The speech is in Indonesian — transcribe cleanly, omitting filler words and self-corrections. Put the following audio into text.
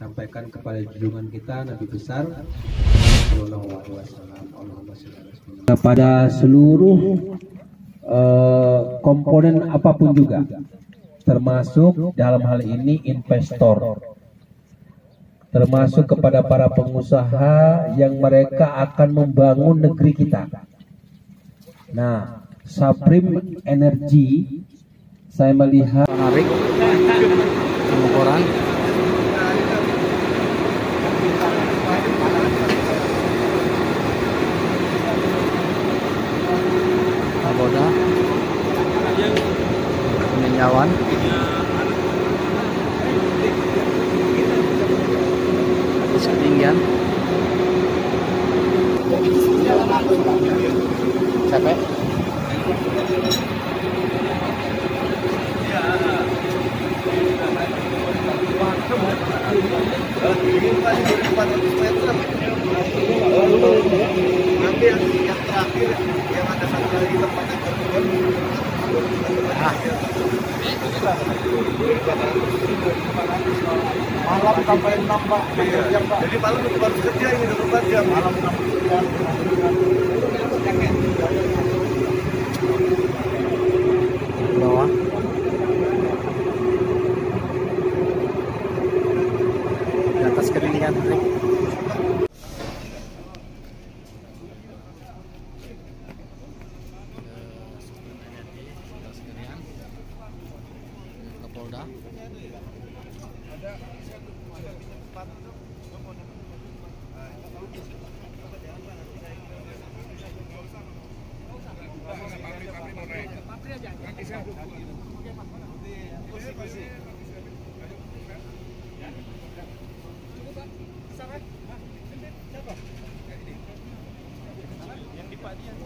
sampaikan kepada junjungan kita Nabi besar Sallallahu Alaihi Wasallam. Kepada seluruh komponen apapun juga, termasuk dalam hal ini investor, termasuk kepada para pengusaha yang mereka akan membangun negeri kita. Nah, Saprim Energy saya melihat menarik pengukuran pagoda peninjauan atas ketinggian capek. Nanti yang terakhir yang ada satu lagi tempat yang tertutup malam sampai 6 Pak. Jadi malam baru kerja ini 24 jam. Malam 6 jam. Bawah di atas ketinggian trik. Kapolda yang di Padian